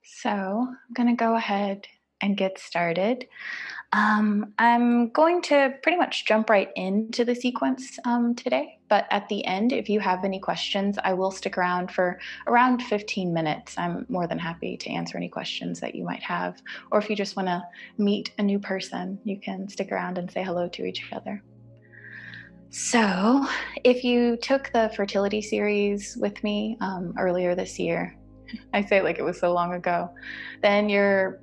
So I'm going to go ahead and get started. I'm going to pretty much jump right into the sequence today, but at the end, if you have any questions, I will stick around for around 15 minutes. I'm more than happy to answer any questions that you might have, or if you just want to meet a new person, you can stick around and say hello to each other. So, if you took the fertility series with me earlier this year, I say it like it was so long ago, then you're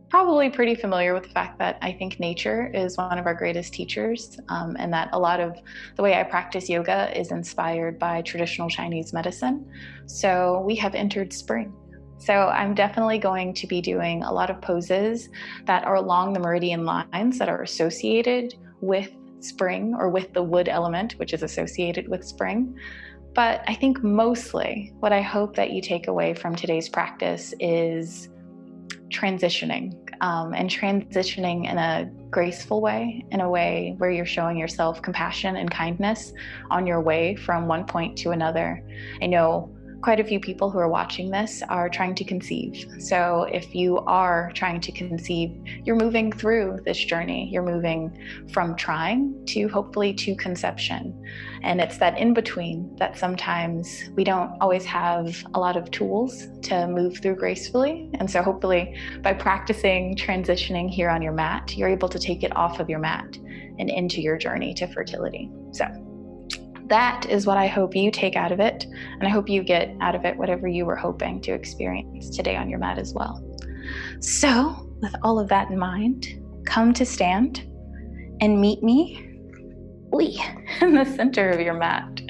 probably pretty familiar with the fact that I think nature is one of our greatest teachers, and that a lot of the way I practice yoga is inspired by traditional Chinese medicine. So we have entered spring. So I'm definitely going to be doing a lot of poses that are along the meridian lines that are associated with spring or with the wood element, which is associated with spring. But I think mostly what I hope that you take away from today's practice is transitioning, and transitioning in a graceful way, in a way where you're showing yourself compassion and kindness on your way from one point to another. I know quite a few people who are watching this are trying to conceive. So if you are trying to conceive, you're moving through this journey. You're moving from trying to hopefully to conception. And it's that in between that sometimes we don't always have a lot of tools to move through gracefully. And so hopefully by practicing transitioning here on your mat, you're able to take it off of your mat and into your journey to fertility. So that is what I hope you take out of it. And I hope you get out of it whatever you were hoping to experience today on your mat as well. So with all of that in mind, come to stand and meet me in the center of your mat,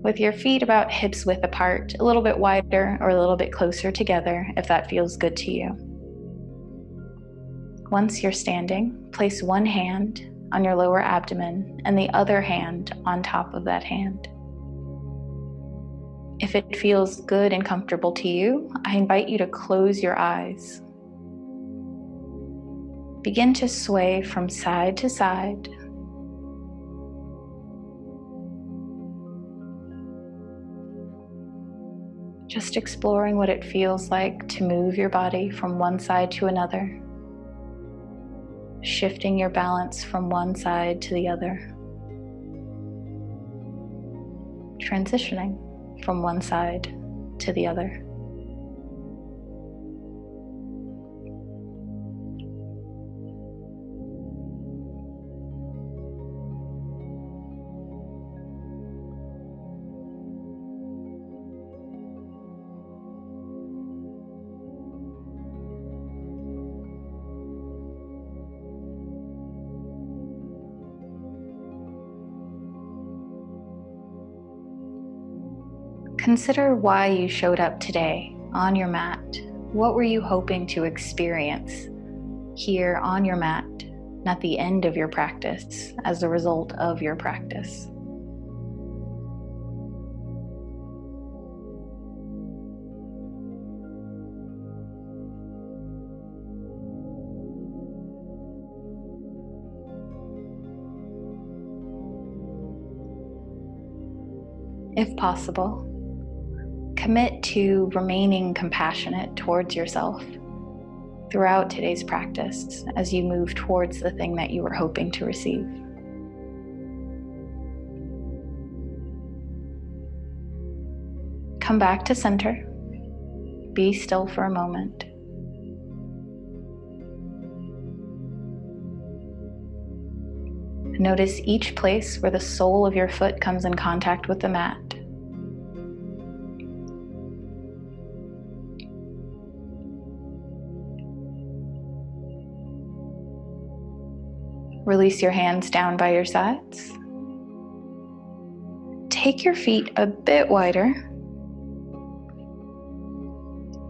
with your feet about hips width apart, a little bit wider or a little bit closer together if that feels good to you. Once you're standing, place one hand on your lower abdomen and the other hand on top of that hand. If it feels good and comfortable to you, I invite you to close your eyes. Begin to sway from side to side. Just exploring what it feels like to move your body from one side to another, shifting your balance from one side to the other, transitioning from one side to the other. Consider why you showed up today on your mat. What were you hoping to experience here on your mat, at the end of your practice, as a result of your practice? If possible, commit to remaining compassionate towards yourself throughout today's practice as you move towards the thing that you were hoping to receive. Come back to center. Be still for a moment. Notice each place where the sole of your foot comes in contact with the mat. Release your hands down by your sides. Take your feet a bit wider.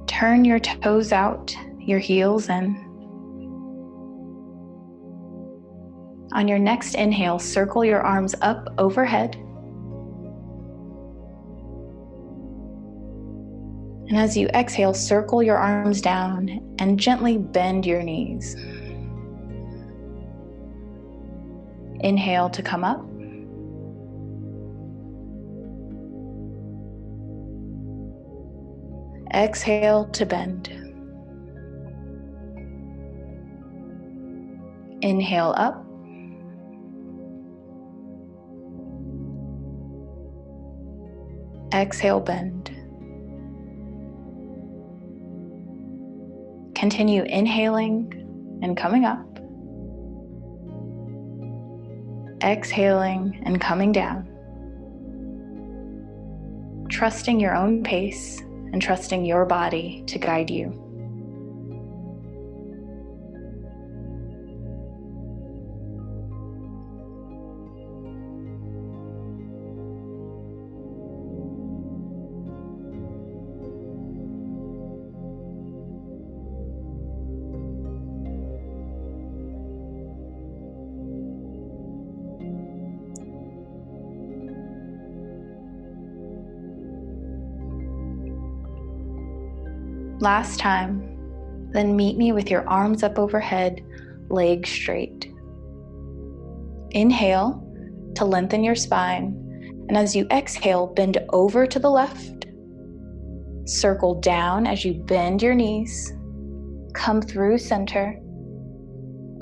Turn your toes out, your heels in. On your next inhale, circle your arms up overhead. And as you exhale, circle your arms down and gently bend your knees. Inhale to come up. Exhale to bend. Inhale up. Exhale, bend. Continue inhaling and coming up. Exhaling and coming down. Trusting your own pace and trusting your body to guide you. Last time, then meet me with your arms up overhead, legs straight. Inhale to lengthen your spine, and as you exhale, bend over to the left. Circle down as you bend your knees. Come through center,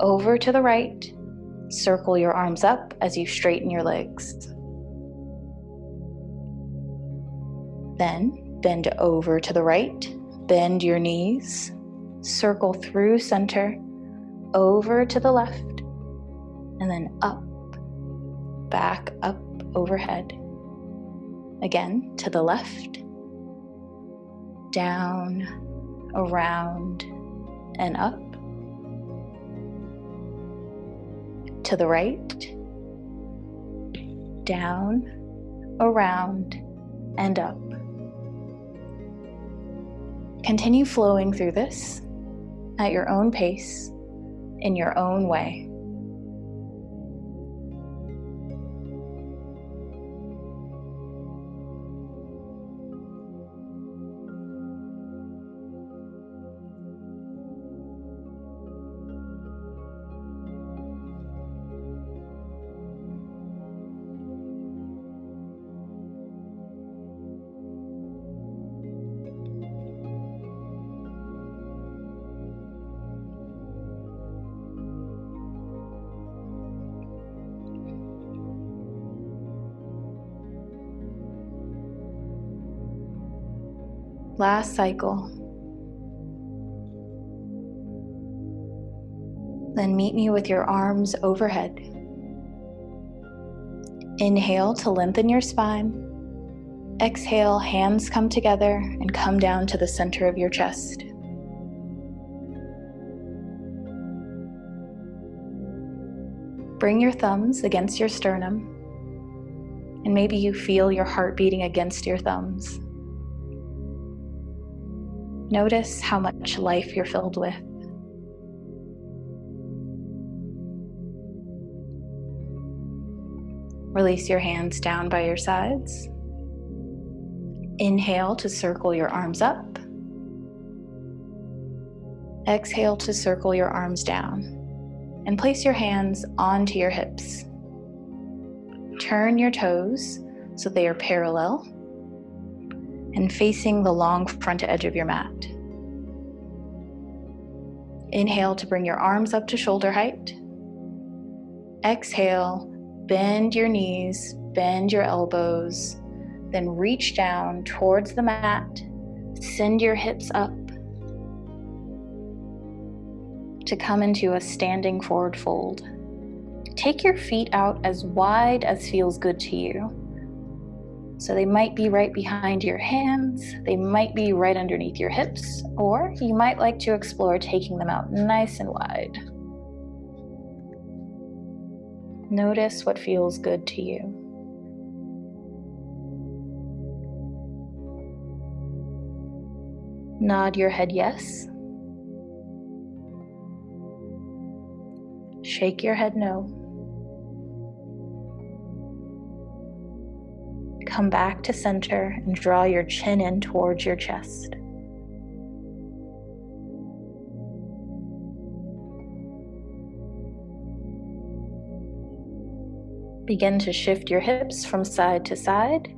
over to the right. Circle your arms up as you straighten your legs. Then bend over to the right. Bend your knees, circle through center, over to the left, and then up, back up overhead. Again, to the left, down, around, and up. To the right, down, around, and up. Continue flowing through this at your own pace, in your own way. Last cycle. Then meet me with your arms overhead. Inhale to lengthen your spine. Exhale, hands come together and come down to the center of your chest. Bring your thumbs against your sternum, and maybe you feel your heart beating against your thumbs. Notice how much life you're filled with. Release your hands down by your sides. Inhale to circle your arms up. Exhale to circle your arms down. And place your hands onto your hips. Turn your toes so they are parallel and facing the long front edge of your mat. Inhale to bring your arms up to shoulder height. Exhale, bend your knees, bend your elbows, then reach down towards the mat. Send your hips up to come into a standing forward fold. Take your feet out as wide as feels good to you. So they might be right behind your hands, they might be right underneath your hips, or you might like to explore taking them out nice and wide. Notice what feels good to you. Nod your head yes. Shake your head no. Come back to center and draw your chin in towards your chest. Begin to shift your hips from side to side.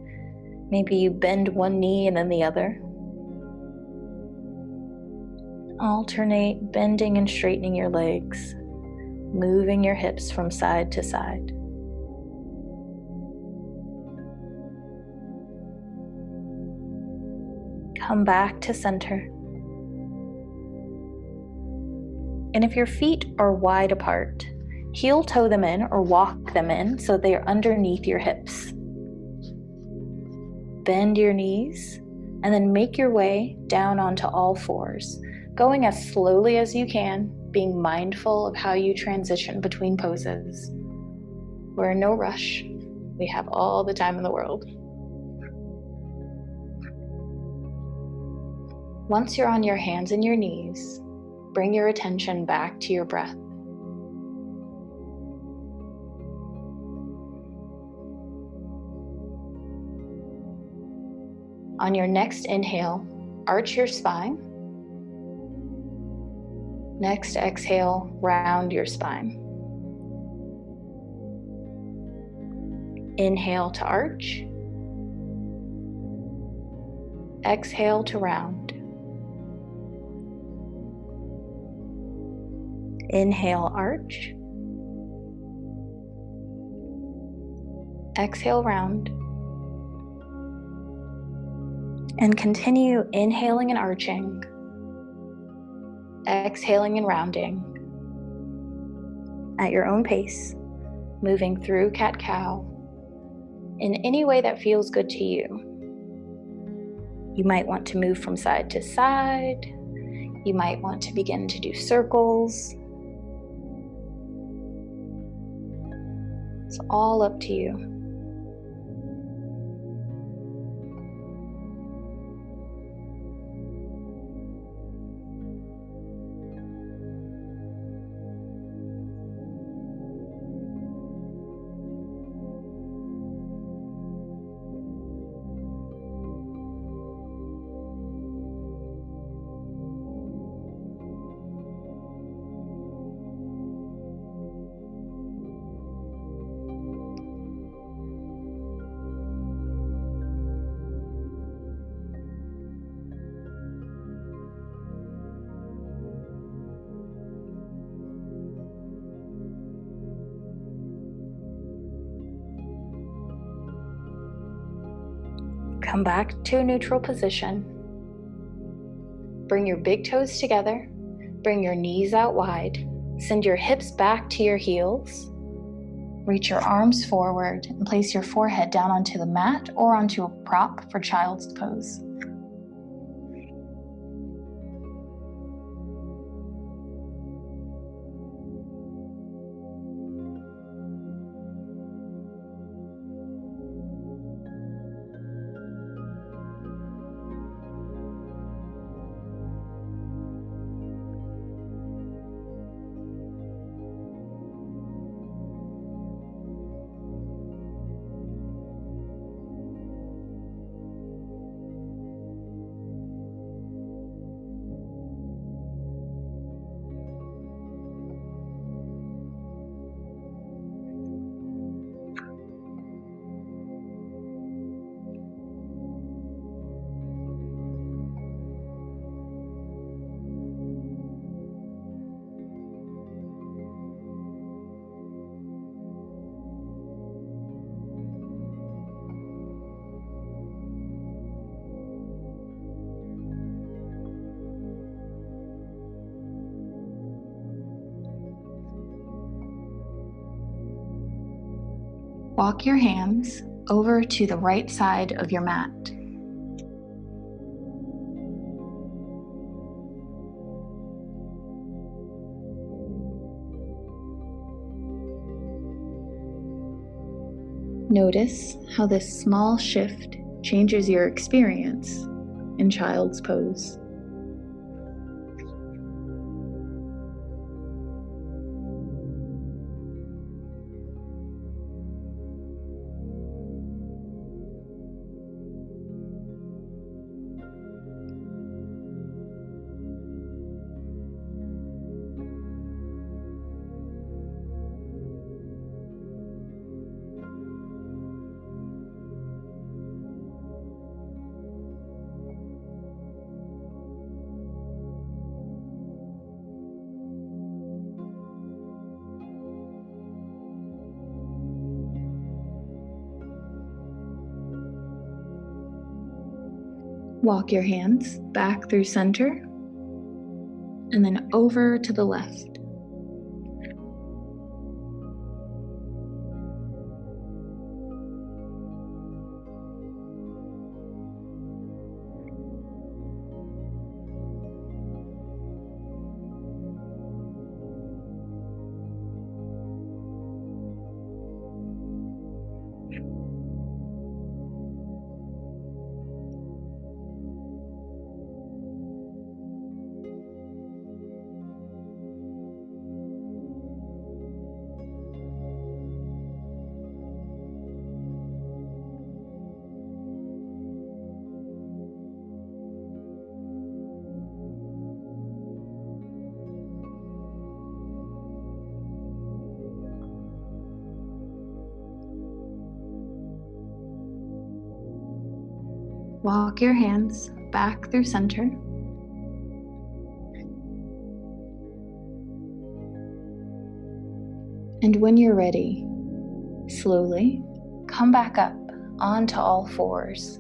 Maybe you bend one knee and then the other. Alternate bending and straightening your legs, moving your hips from side to side. Come back to center. And if your feet are wide apart, heel toe them in or walk them in so they are underneath your hips. Bend your knees and then make your way down onto all fours, going as slowly as you can, being mindful of how you transition between poses. We're in no rush. We have all the time in the world. Once you're on your hands and your knees, bring your attention back to your breath. On your next inhale, arch your spine. Next exhale, round your spine. Inhale to arch. Exhale to round. Inhale, arch. Exhale, round. And continue inhaling and arching, exhaling and rounding at your own pace, moving through cat-cow in any way that feels good to you. You might want to move from side to side. You might want to begin to do circles. It's all up to you. Come back to a neutral position. Bring your big toes together. Bring your knees out wide. Send your hips back to your heels. Reach your arms forward and place your forehead down onto the mat or onto a prop for child's pose. Walk your hands over to the right side of your mat. Notice how this small shift changes your experience in child's pose. Walk your hands back through center and then over to the left. Walk your hands back through center. And when you're ready, slowly come back up onto all fours.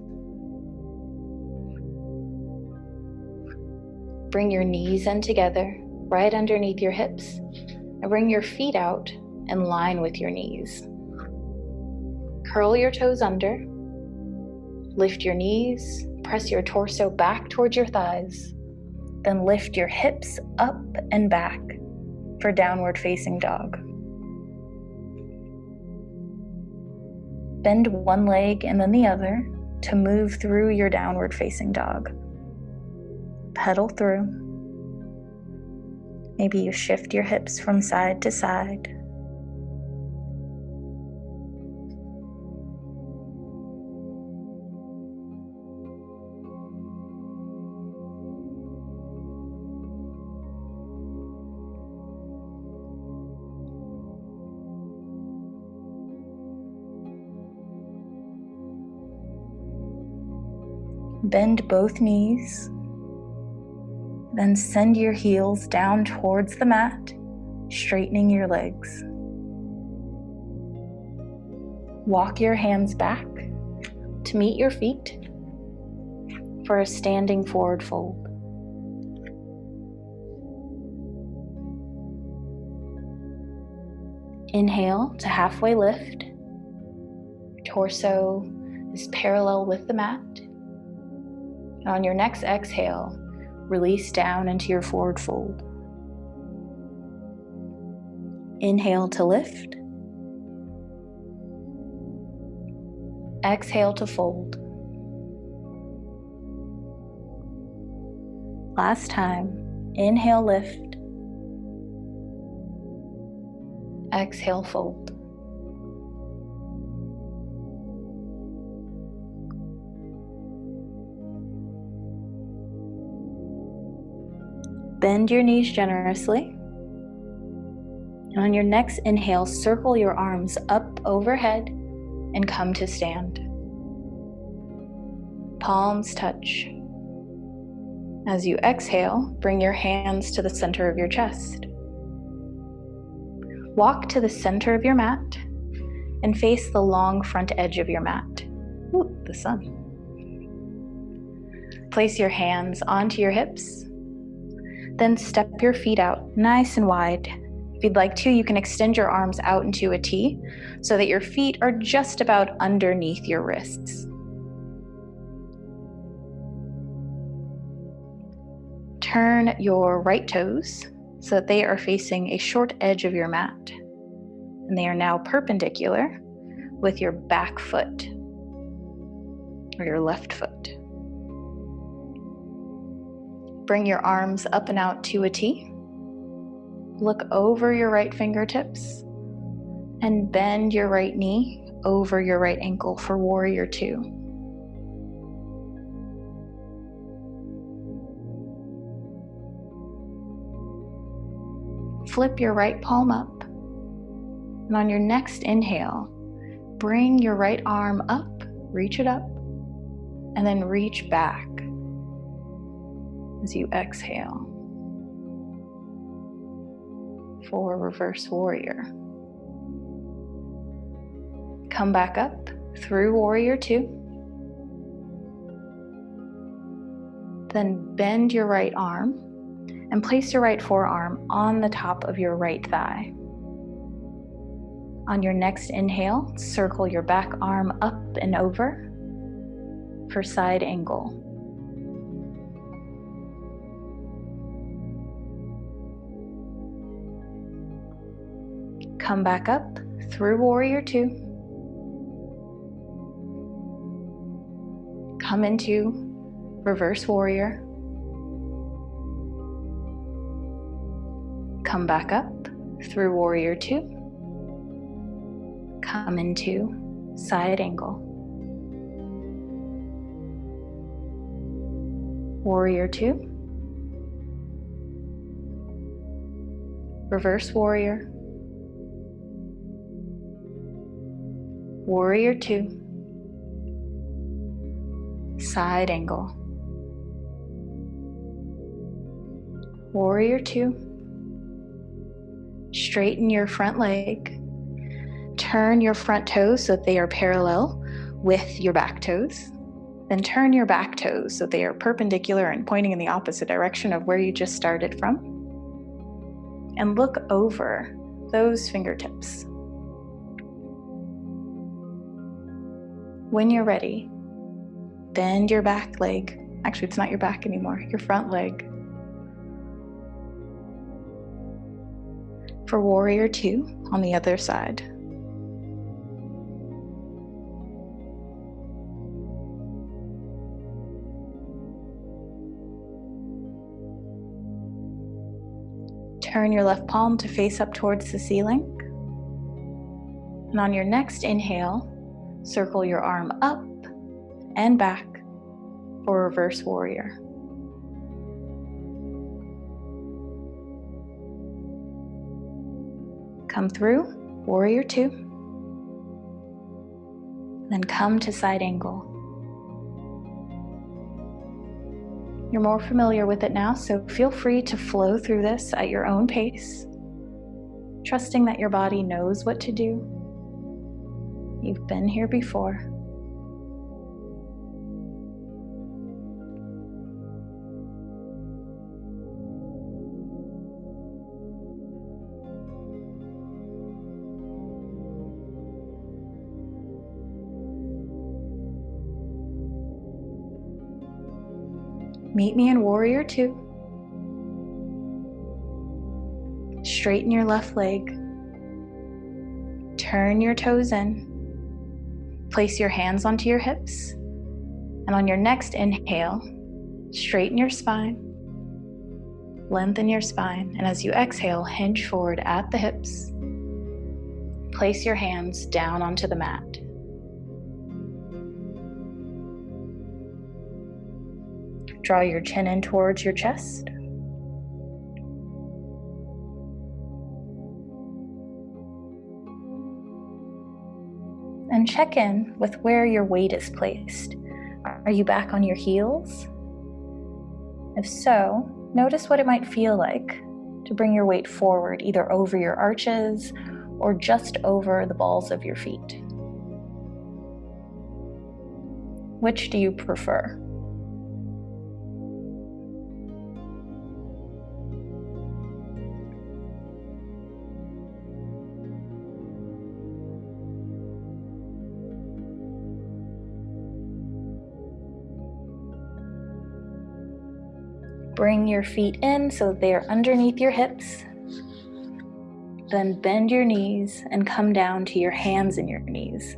Bring your knees in together, right underneath your hips, and bring your feet out in line with your knees. Curl your toes under. Lift your knees, press your torso back towards your thighs, then lift your hips up and back for downward facing dog. Bend one leg and then the other to move through your downward facing dog. Pedal through. Maybe you shift your hips from side to side. Bend both knees, then send your heels down towards the mat, straightening your legs. Walk your hands back to meet your feet for a standing forward fold. Inhale to halfway lift. Torso is parallel with the mat. And on your next exhale, release down into your forward fold. Inhale to lift. Exhale to fold. Last time, inhale, lift. Exhale, fold. Bend your knees generously. And on your next inhale, circle your arms up overhead and come to stand. Palms touch. As you exhale, bring your hands to the center of your chest. Walk to the center of your mat and face the long front edge of your mat. Ooh, the sun. Place your hands onto your hips. Then step your feet out nice and wide. If you'd like to, you can extend your arms out into a T so that your feet are just about underneath your wrists. Turn your right toes so that they are facing a short edge of your mat. And they are now perpendicular with your back foot or your left foot. Bring your arms up and out to a T. Look over your right fingertips and bend your right knee over your right ankle for warrior 2. Flip your right palm up, and on your next inhale, bring your right arm up, reach it up, and then reach back as you exhale for reverse warrior. Come back up through warrior 2. Then bend your right arm and place your right forearm on the top of your right thigh. On your next inhale, circle your back arm up and over for side angle. Come back up through Warrior Two. Come into Reverse Warrior. Come back up through Warrior Two. Come into side angle. Warrior Two. Reverse Warrior. Warrior Two. Side angle. Warrior Two. Straighten your front leg. Turn your front toes so that they are parallel with your back toes. Then turn your back toes so they are perpendicular and pointing in the opposite direction of where you just started from. And look over those fingertips. When you're ready, bend your back leg. Actually, it's not your back anymore, your front leg. For Warrior Two on the other side. Turn your left palm to face up towards the ceiling. And on your next inhale, circle your arm up and back for Reverse Warrior. Come through Warrior Two. Then come to side angle. You're more familiar with it now, so feel free to flow through this at your own pace, trusting that your body knows what to do. You've been here before. Meet me in Warrior Two. Straighten your left leg. Turn your toes in. Place your hands onto your hips. And on your next inhale, straighten your spine. Lengthen your spine. And as you exhale, hinge forward at the hips. Place your hands down onto the mat. Draw your chin in towards your chest. And check in with where your weight is placed. Are you back on your heels? If so, notice what it might feel like to bring your weight forward, either over your arches or just over the balls of your feet. Which do you prefer? Bring your feet in so they are underneath your hips. Then bend your knees and come down to your hands and your knees.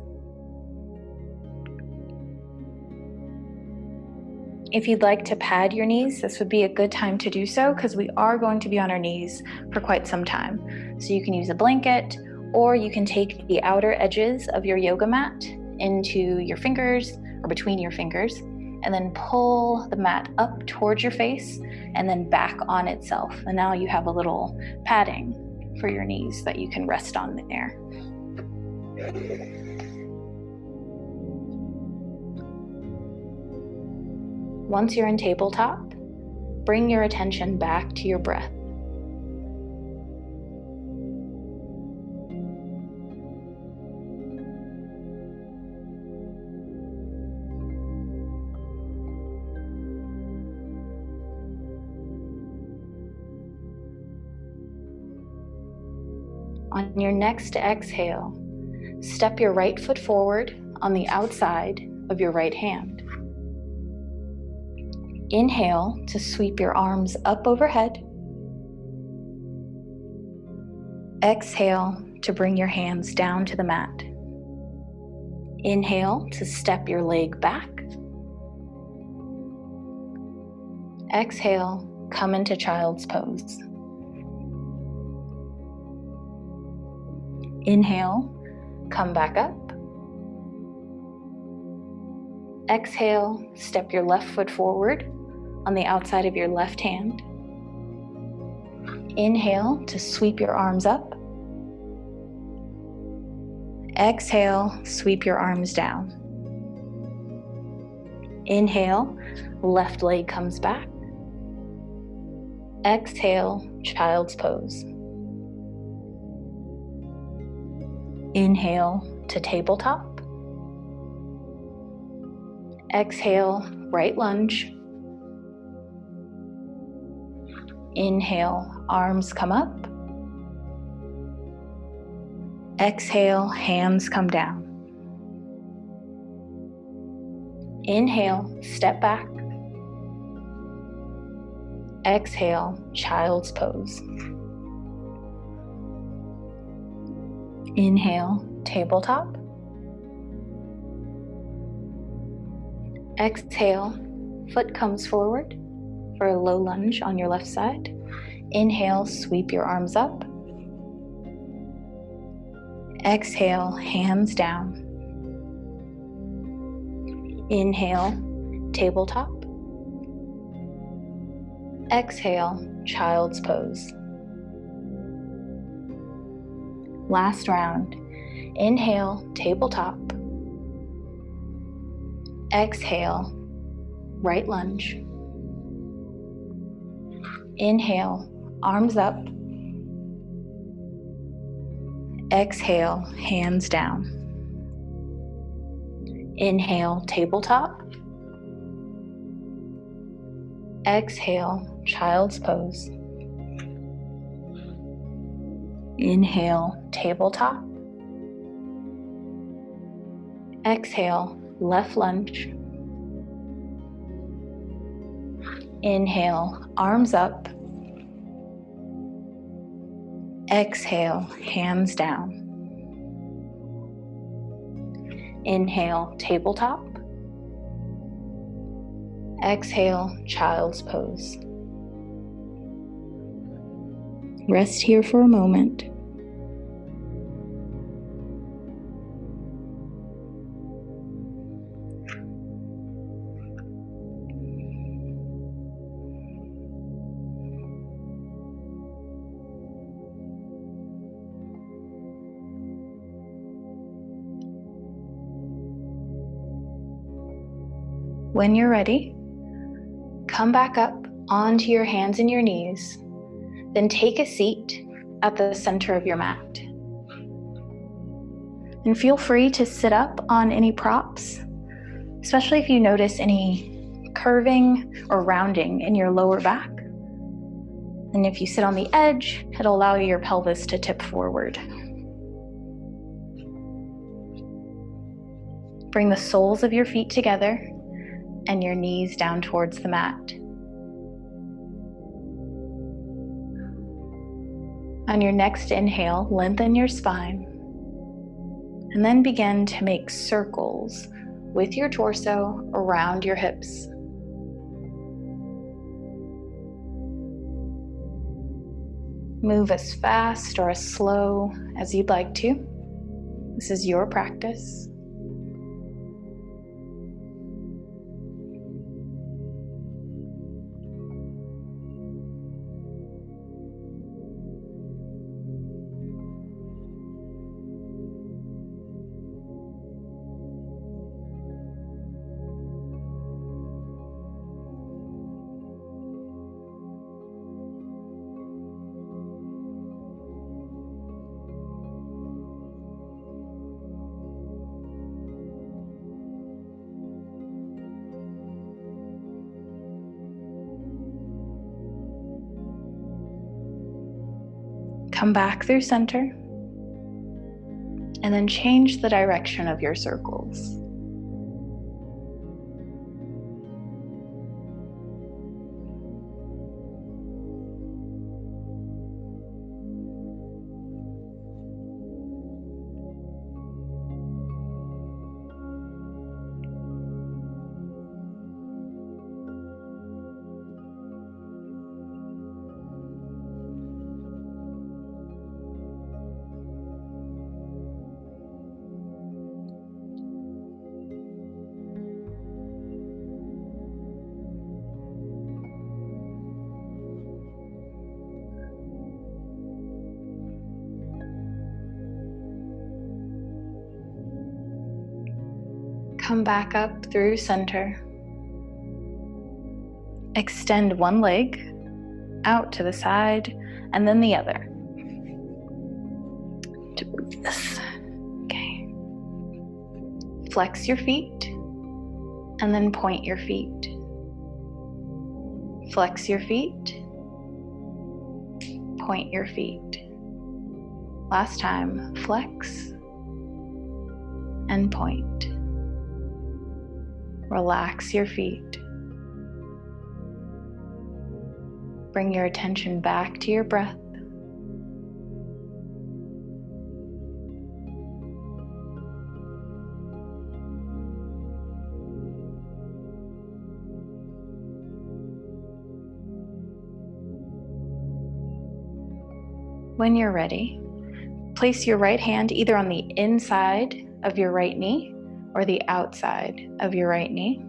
If you'd like to pad your knees, this would be a good time to do so because we are going to be on our knees for quite some time. So you can use a blanket, or you can take the outer edges of your yoga mat into your fingers or between your fingers, and then pull the mat up towards your face and then back on itself. And now you have a little padding for your knees that you can rest on there. Once you're in tabletop, bring your attention back to your breath. On your next exhale, step your right foot forward on the outside of your right hand. Inhale to sweep your arms up overhead. Exhale to bring your hands down to the mat. Inhale to step your leg back. Exhale, come into child's pose. Inhale, come back up. Exhale, step your left foot forward on the outside of your left hand. Inhale to sweep your arms up. Exhale, sweep your arms down. Inhale, left leg comes back. Exhale, child's pose. Inhale to tabletop. Exhale, right lunge. Inhale, arms come up. Exhale, hands come down. Inhale, step back. Exhale, child's pose. Inhale, tabletop. Exhale, foot comes forward for a low lunge on your left side. Inhale, sweep your arms up. Exhale, hands down. Inhale, tabletop. Exhale, child's pose. Last round. Inhale, tabletop. Exhale, right lunge. Inhale, arms up. Exhale, hands down. Inhale, tabletop. Exhale, child's pose. Inhale, tabletop. Exhale, left lunge. Inhale, arms up. Exhale, hands down. Inhale, tabletop. Exhale, child's pose. Rest here for a moment. When you're ready, come back up onto your hands and your knees, then take a seat at the center of your mat. And feel free to sit up on any props, especially if you notice any curving or rounding in your lower back. And if you sit on the edge, it'll allow your pelvis to tip forward. Bring the soles of your feet together and your knees down towards the mat. On your next inhale, lengthen your spine, and then begin to make circles with your torso around your hips. Move as fast or as slow as you'd like to. This is your practice. Come back through center And then change the direction of your circles. Come back up through center. Extend one leg out to the side and then the other. To move this. Okay. Flex your feet and then point your feet. Flex your feet. Point your feet. Last time, flex and point. Relax your feet. Bring your attention back to your breath. When you're ready, place your right hand either on the inside of your right knee or the outside of your right knee.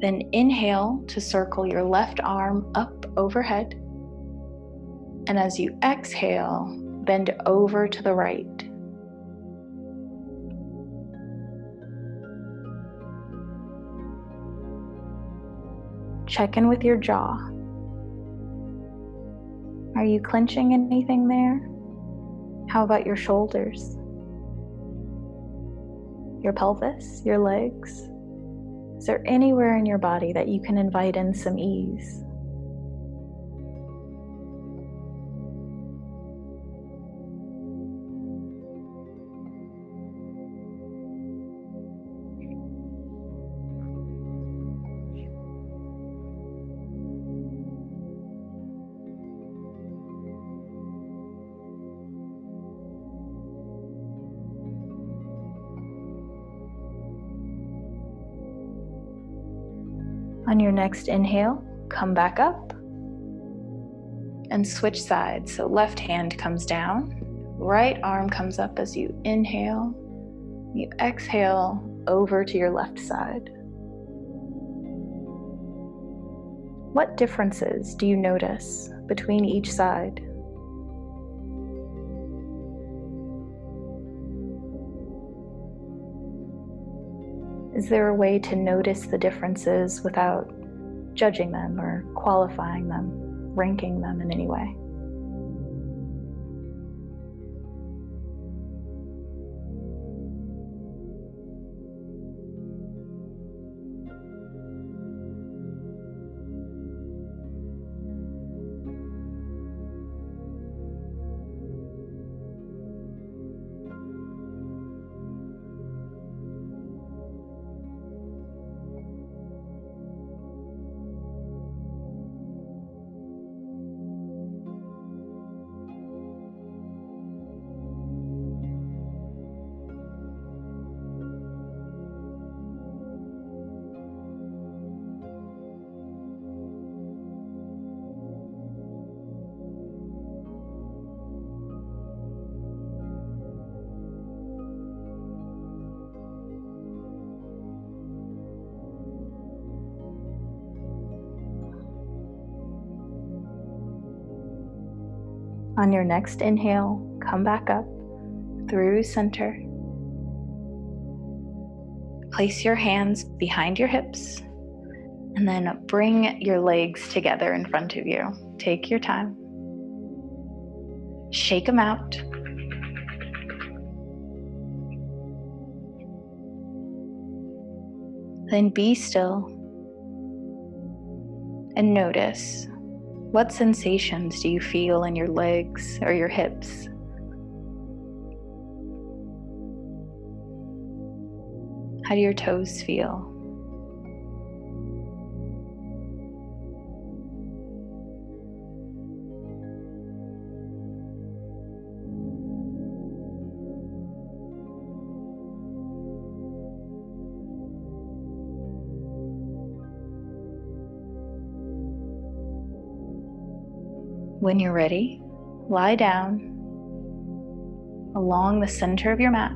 Then inhale to circle your left arm up overhead. And as you exhale, bend over to the right. Check in with your jaw. Are you clenching anything there? How about your shoulders? Your pelvis, your legs? Is there anywhere in your body that you can invite in some ease? On your next inhale, come back up and switch sides. So left hand comes down, right arm comes up as you inhale. You exhale over to your left side. What differences do you notice between each side? Is there a way to notice the differences without judging them or qualifying them, ranking them in any way? On your next inhale, come back up through center. Place your hands behind your hips and then bring your legs together in front of you. Take your time. Shake them out. Then be still and notice, what sensations do you feel in your legs or your hips? How do your toes feel? When you're ready, lie down along the center of your mat.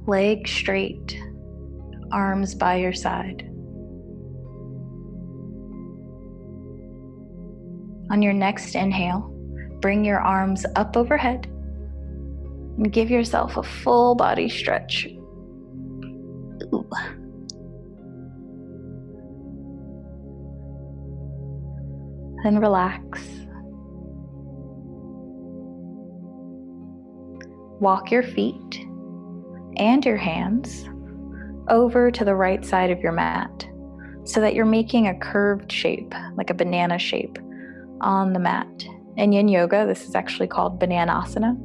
Legs straight, arms by your side. On your next inhale, bring your arms up overhead and give yourself a full body stretch. Ooh. Then relax. Walk your feet and your hands over to the right side of your mat so that you're making a curved shape, like a banana shape, on the mat. In Yin Yoga, this is actually called Bananasana.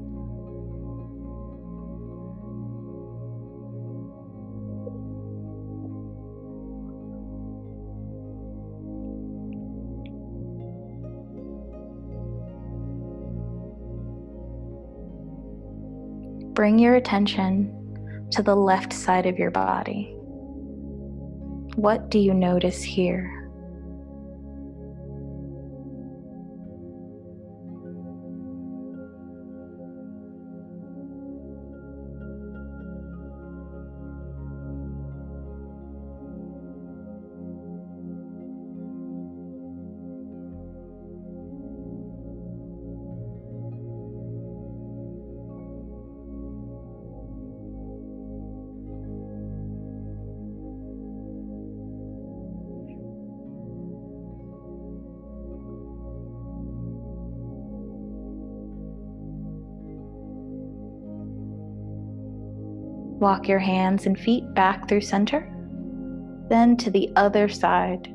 Bring your attention to the left side of your body. What do you notice here? Walk your hands and feet back through center, then to the other side.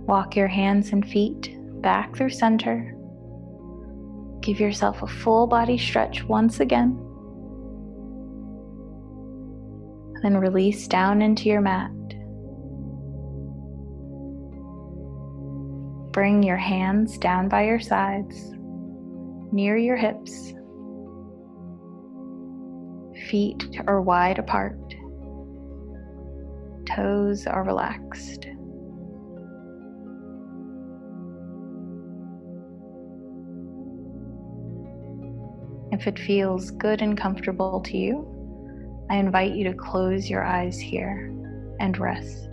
Walk your hands and feet back through center. Give yourself a full body stretch once again. Then release down into your mat. Bring your hands down by your sides, near your hips. Feet are wide apart. Toes are relaxed. If it feels good and comfortable to you, I invite you to close your eyes here and rest.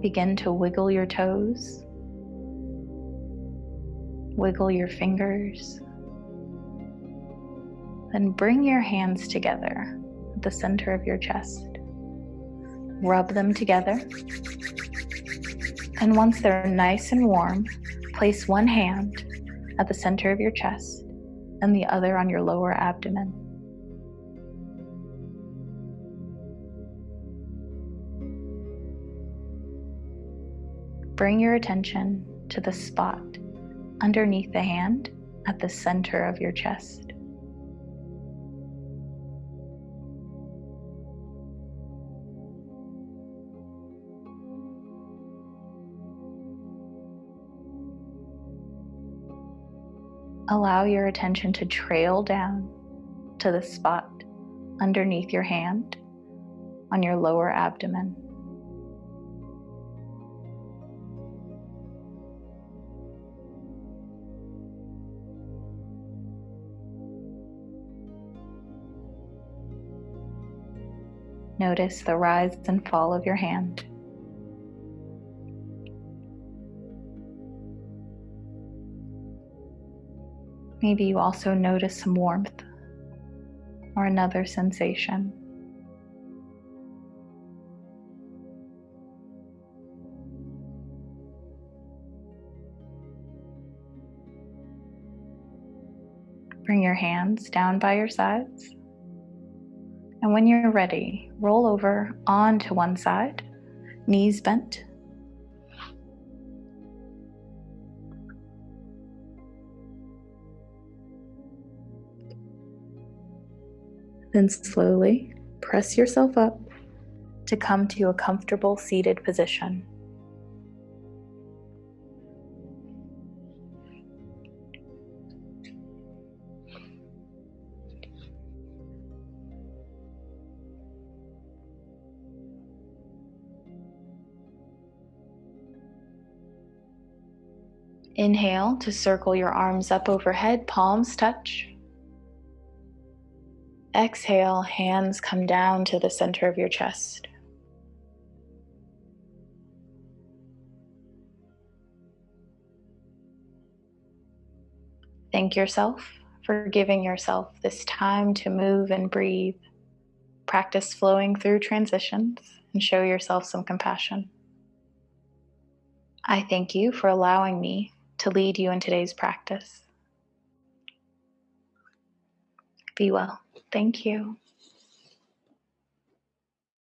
Begin to wiggle your toes, wiggle your fingers, then bring your hands together at the center of your chest. Rub them together, and once they're nice and warm, place one hand at the center of your chest and the other on your lower abdomen. Bring your attention to the spot underneath the hand at the center of your chest. Allow your attention to trail down to the spot underneath your hand on your lower abdomen. Notice the rise and fall of your hand. Maybe you also notice some warmth or another sensation. Bring your hands down by your sides. And when you're ready, roll over onto one side, knees bent. Then slowly press yourself up to come to a comfortable seated position. Inhale to circle your arms up overhead, palms touch. Exhale, hands come down to the center of your chest. Thank yourself for giving yourself this time to move and breathe. Practice flowing through transitions and show yourself some compassion. I thank you for allowing me to lead you in today's practice. Be well. Thank you.